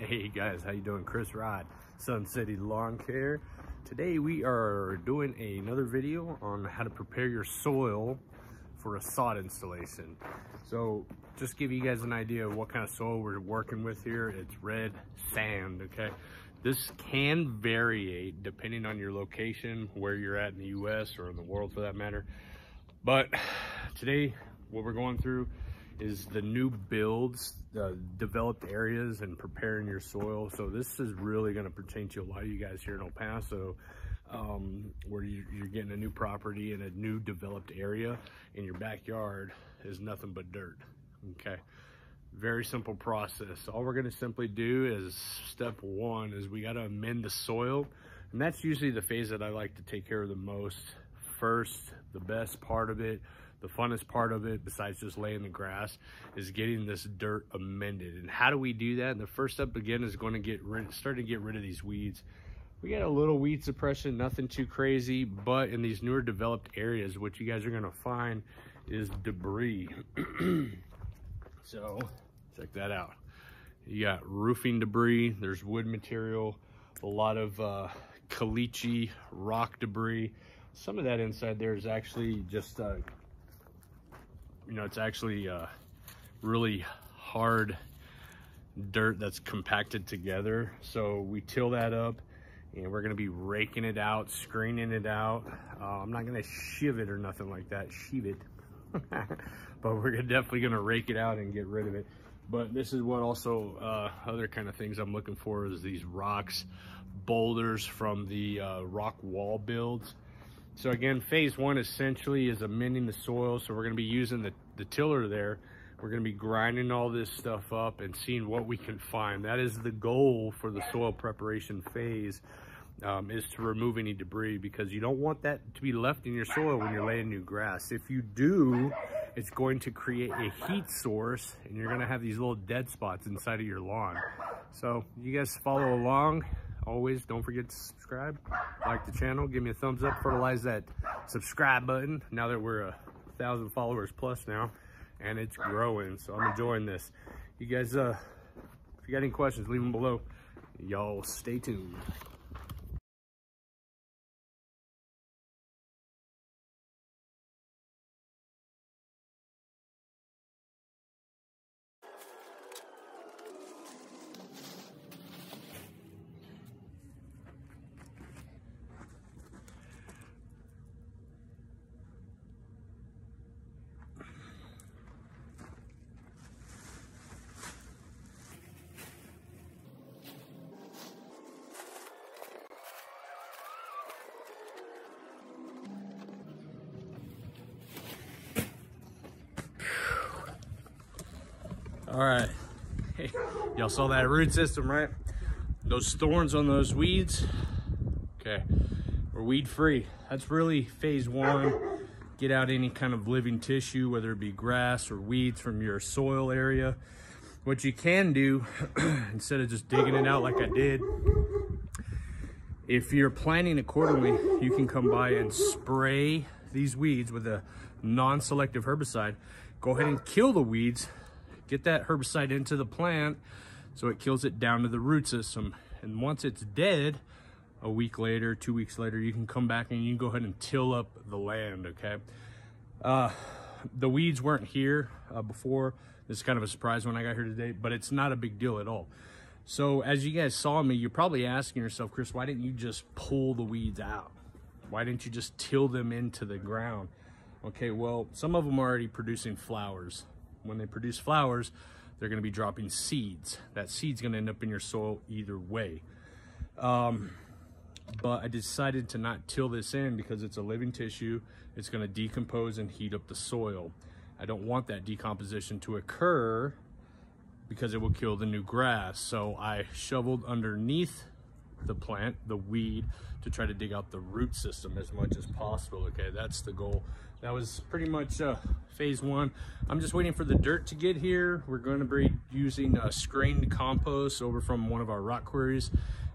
Hey guys, how you doing? Chris Rod, suncitylawncare. Today we are doing another video on how to prepare your soil for a sod installation. So just give you guys an idea of what kind of soil we're working with here. It's red sand, okay? This can vary depending on your location, where you're at in the US or in the world for that matter. But today what we're going through is the new builds, the developed areas, and preparing your soil. So this is really going to pertain to a lot of you guys here in El Paso, where you're getting a new property in a new developed area, and your backyard is nothing but dirt. Okay, very simple process. All we're going to simply do is step one is we got to amend the soil, and that's usually the phase that I like to take care of the most first. The best part of it, the funnest part of it, besides just laying the grass, is getting this dirt amended. And how do we do that? And the first step again is going to start to get rid of these weeds. We got a little weed suppression, nothing too crazy, but in these newer developed areas, what you guys are going to find is debris. So check that out. You got roofing debris, there's wood material, a lot of caliche rock debris. Some of that inside there is actually just it's actually really hard dirt that's compacted together. So we till that up, and we're going to be raking it out, screening it out. I'm not going to shiv it or nothing like that, sheave it, but we're definitely going to rake it out and get rid of it. But this is what also other kind of things I'm looking for is these rocks, boulders from the rock wall builds. So again, phase one essentially is amending the soil. So we're going to be using the tiller there. We're going to be grinding all this stuff up and seeing what we can find. That is the goal for the soil preparation phase, is to remove any debris, because you don't want that to be left in your soil when you're laying new grass. If you do, it's going to create a heat source, and you're going to have these little dead spots inside of your lawn. So you guys follow along. Always don't forget to subscribe, like the channel, give me a thumbs up, fertilize that subscribe button now that we're 1,000 followers plus now, and it's growing, so I'm enjoying this. You guys, if you got any questions, leave them below. Y'all stay tuned. All right, hey, y'all saw that root system, right? Those thorns on those weeds, okay, we're weed free. That's really phase one. Get out any kind of living tissue, whether it be grass or weeds from your soil area. What you can do, instead of just digging it out like I did, if you're planting accordingly, you can come by and spray these weeds with a non-selective herbicide. Go ahead and kill the weeds. Get that herbicide into the plant so it kills it down to the root system. And once it's dead, a week later, 2 weeks later, you can come back and you can go ahead and till up the land, okay? The weeds weren't here before. This is kind of a surprise when I got here today, but it's not a big deal at all. So as you guys saw me, you're probably asking yourself, Chris, why didn't you just pull the weeds out? Why didn't you just till them into the ground? Okay, well, some of them are already producing flowers. When they produce flowers, they're going to be dropping seeds. That seed's going to end up in your soil either way. But I decided to not till this in because it's a living tissue. It's going to decompose and heat up the soil. I don't want that decomposition to occur because it will kill the new grass. So I shoveled underneath the plant, the weed, to try to dig out the root system as much as possible. Okay, that's the goal. That was pretty much phase one. I'm just waiting for the dirt to get here. We're going to be using screened compost over from one of our rock quarries,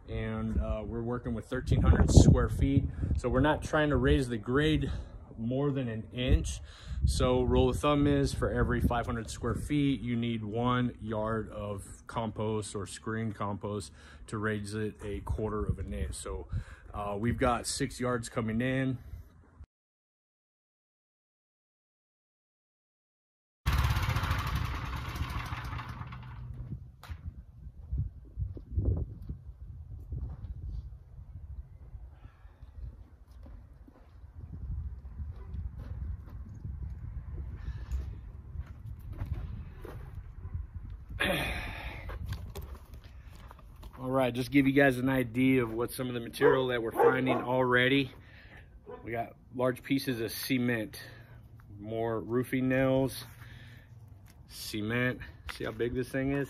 and we're working with 1,300 square feet. So we're not trying to raise the grade more than an inch. So rule of thumb is for every 500 square feet, you need 1 yard of compost or screen compost to raise it a quarter of an inch. So we've got 6 yards coming in. All right, just give you guys an idea of what some of the material that we're finding already. We got large pieces of cement, more roofing nails, cement. See how big this thing is?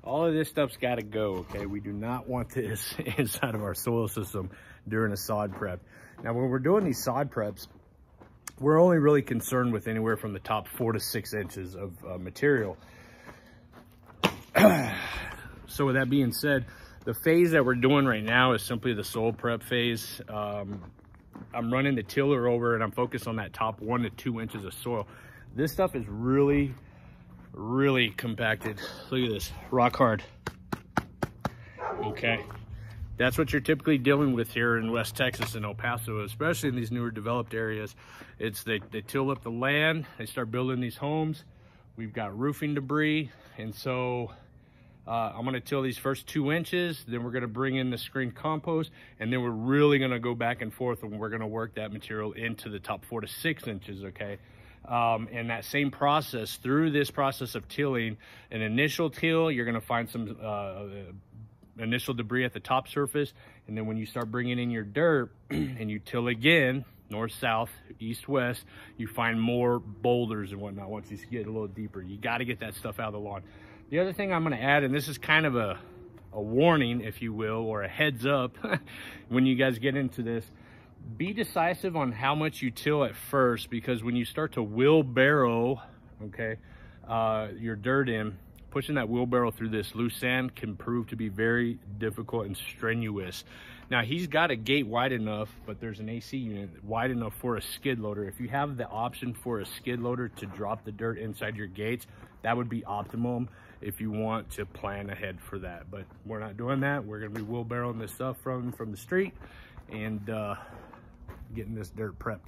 All of this stuff's got to go, okay? We do not want this inside of our soil system during a sod prep. Now, when we're doing these sod preps, we're only really concerned with anywhere from the top 4 to 6 inches of material. So with that being said, the phase that we're doing right now is simply the soil prep phase. I'm running the tiller over and I'm focused on that top 1 to 2 inches of soil. This stuff is really compacted. Look at this, rock hard. Okay, that's what you're typically dealing with here in West Texas and El Paso, especially in these newer developed areas. It's they till up the land, they start building these homes. We've got roofing debris, and so I'm gonna till these first 2 inches, then we're gonna bring in the screen compost, and then we're really gonna go back and forth and we're gonna work that material into the top 4 to 6 inches, okay? And that same process, through this process of tilling, an initial till, you're gonna find some initial debris at the top surface, and then when you start bringing in your dirt and you till again, north, south, east, west, you find more boulders and whatnot once you get a little deeper. You gotta get that stuff out of the lawn. The other thing I'm going to add, and this is kind of a warning, if you will, or a heads up when you guys get into this, be decisive on how much you till at first, because when you start to wheelbarrow, okay, your dirt in, pushing that wheelbarrow through this loose sand can prove to be very difficult and strenuous. Now, he's got a gate wide enough, but there's an AC unit wide enough for a skid loader. If you have the option for a skid loader to drop the dirt inside your gates, that would be optimum if you want to plan ahead for that. But we're not doing that. We're going to be wheelbarrowing this stuff from the street and getting this dirt prepped.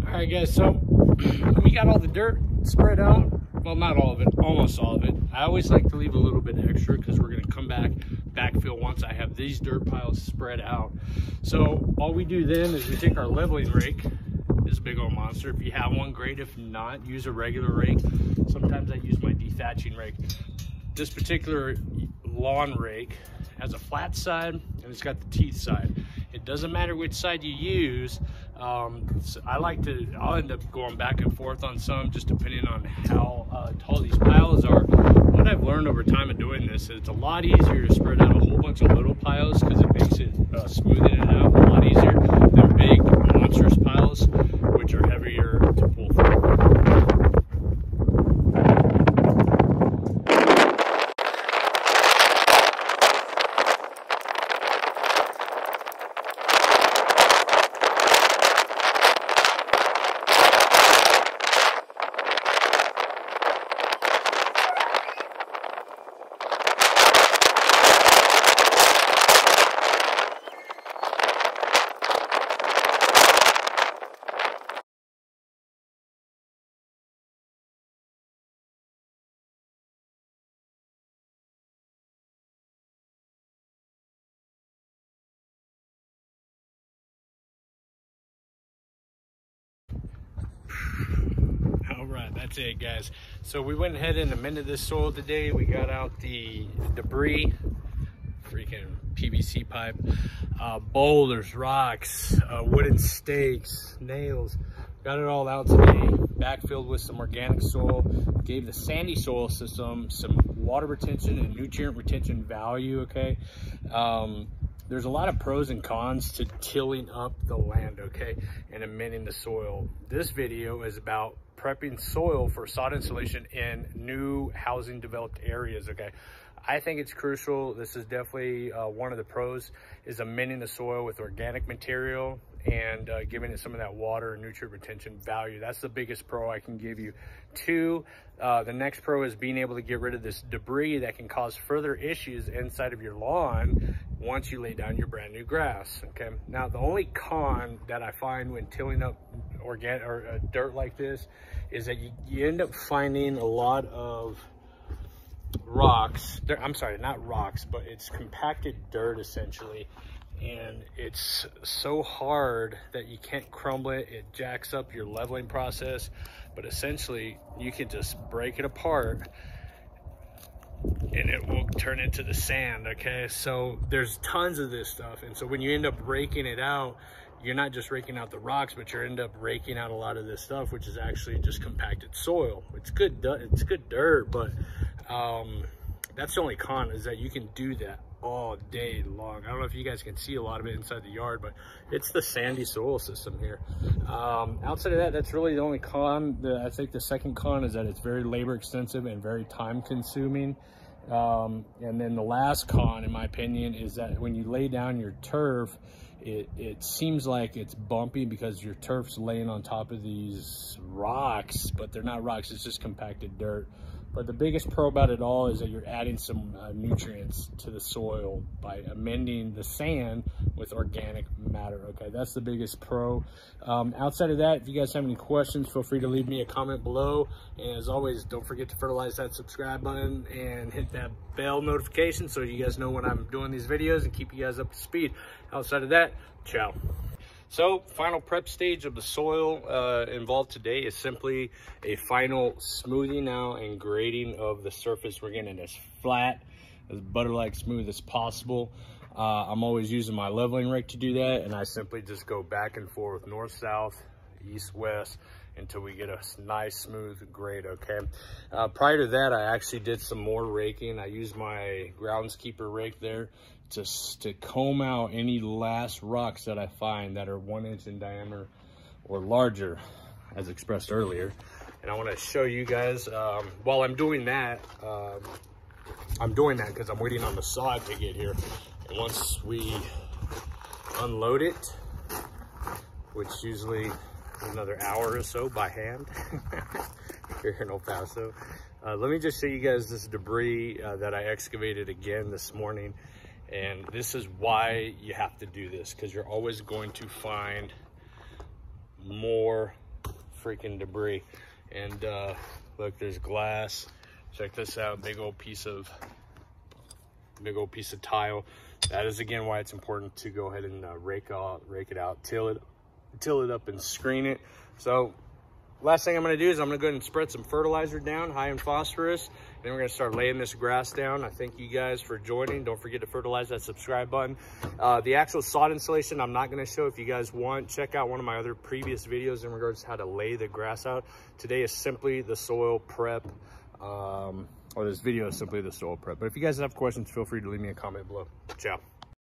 All right, guys, so we got all the dirt spread out. Well, not all of it, almost all of it. I always like to leave a little bit extra because we're going to come backfill once I have these dirt piles spread out. So all we do then is we take our leveling rake, this big old monster. If you have one, great. If not, use a regular rake. Sometimes I use my dethatching rake. This particular lawn rake has a flat side and it's got the teeth side. It doesn't matter which side you use. So I'll end up going back and forth on some, just depending on how tall these piles are. What I've learned over time of doing this is it's a lot easier to spread out a whole bunch of little piles because it makes it smoothing it out a lot easier than big monstrous piles, which are heavier to pull through. All right, that's it, guys. So we went ahead and amended this soil today. We got out the debris, freaking PVC pipe, boulders, rocks, wooden stakes, nails, got it all out today, backfilled with some organic soil, gave the sandy soil system some water retention and nutrient retention value, okay? There's a lot of pros and cons to tilling up the land, okay, and amending the soil. This video is about prepping soil for sod installation in new housing developed areas, okay? I think it's crucial. This is definitely one of the pros, is amending the soil with organic material and giving it some of that water and nutrient retention value. That's the biggest pro I can give you. Two, the next pro is being able to get rid of this debris that can cause further issues inside of your lawn once you lay down your brand new grass, okay? Now, the only con that I find when tilling up organic or dirt like this is that you end up finding a lot of rocks. I'm sorry, not rocks, but it's compacted dirt essentially. And it's so hard that you can't crumble it. It jacks up your leveling process, but essentially you can just break it apart and it will turn into the sand, okay? So there's tons of this stuff. And so when you end up raking it out, you're not just raking out the rocks, but you end up raking out a lot of this stuff, which is actually just compacted soil. It's good dirt, but that's the only con, is that you can do that all day long. I don't know if you guys can see a lot of it inside the yard, but it's the sandy soil system here. Outside of that, that's really the only con. I think the second con is that it's very labor extensive and very time consuming. And then the last con, in my opinion, is that when you lay down your turf, it seems like it's bumpy because your turf's laying on top of these rocks, but they're not rocks, it's just compacted dirt. But the biggest pro about it all is that you're adding some nutrients to the soil by amending the sand with organic matter, okay? That's the biggest pro. Outside of that, if you guys have any questions, feel free to leave me a comment below. And as always, don't forget to fertilize that subscribe button and hit that bell notification so you guys know when I'm doing these videos and keep you guys up to speed. Outside of that, ciao. So, final prep stage of the soil involved today is simply a final smoothing out and grading of the surface. We're getting it as flat, as butter-like smooth as possible. I'm always using my leveling rake to do that, and I simply just go back and forth, north-south, east-west, until we get a nice smooth grade, okay? Prior to that, I actually did some more raking. I used my groundskeeper rake there just to comb out any last rocks that I find that are 1 inch in diameter or larger, as expressed earlier. And I want to show you guys, while I'm doing that because I'm waiting on the sod to get here. And once we unload it, which usually is another hour or so by hand here in El Paso, let me just show you guys this debris that I excavated again this morning. And this is why you have to do this, because you're always going to find more freaking debris. And look, there's glass. Check this out, big old piece of tile. That is again why it's important to go ahead and rake it out, till it up and screen it. So last thing I'm going to do is I'm going to go ahead and spread some fertilizer down, high in phosphorus. Then we're going to start laying this grass down. I thank you guys for joining. Don't forget to fertilize that subscribe button. The actual sod installation, I'm not going to show. If you guys want, check out one of my other previous videos in regards to how to lay the grass out. Today is simply the soil prep, or this video is simply the soil prep. But if you guys have questions, feel free to leave me a comment below. Ciao.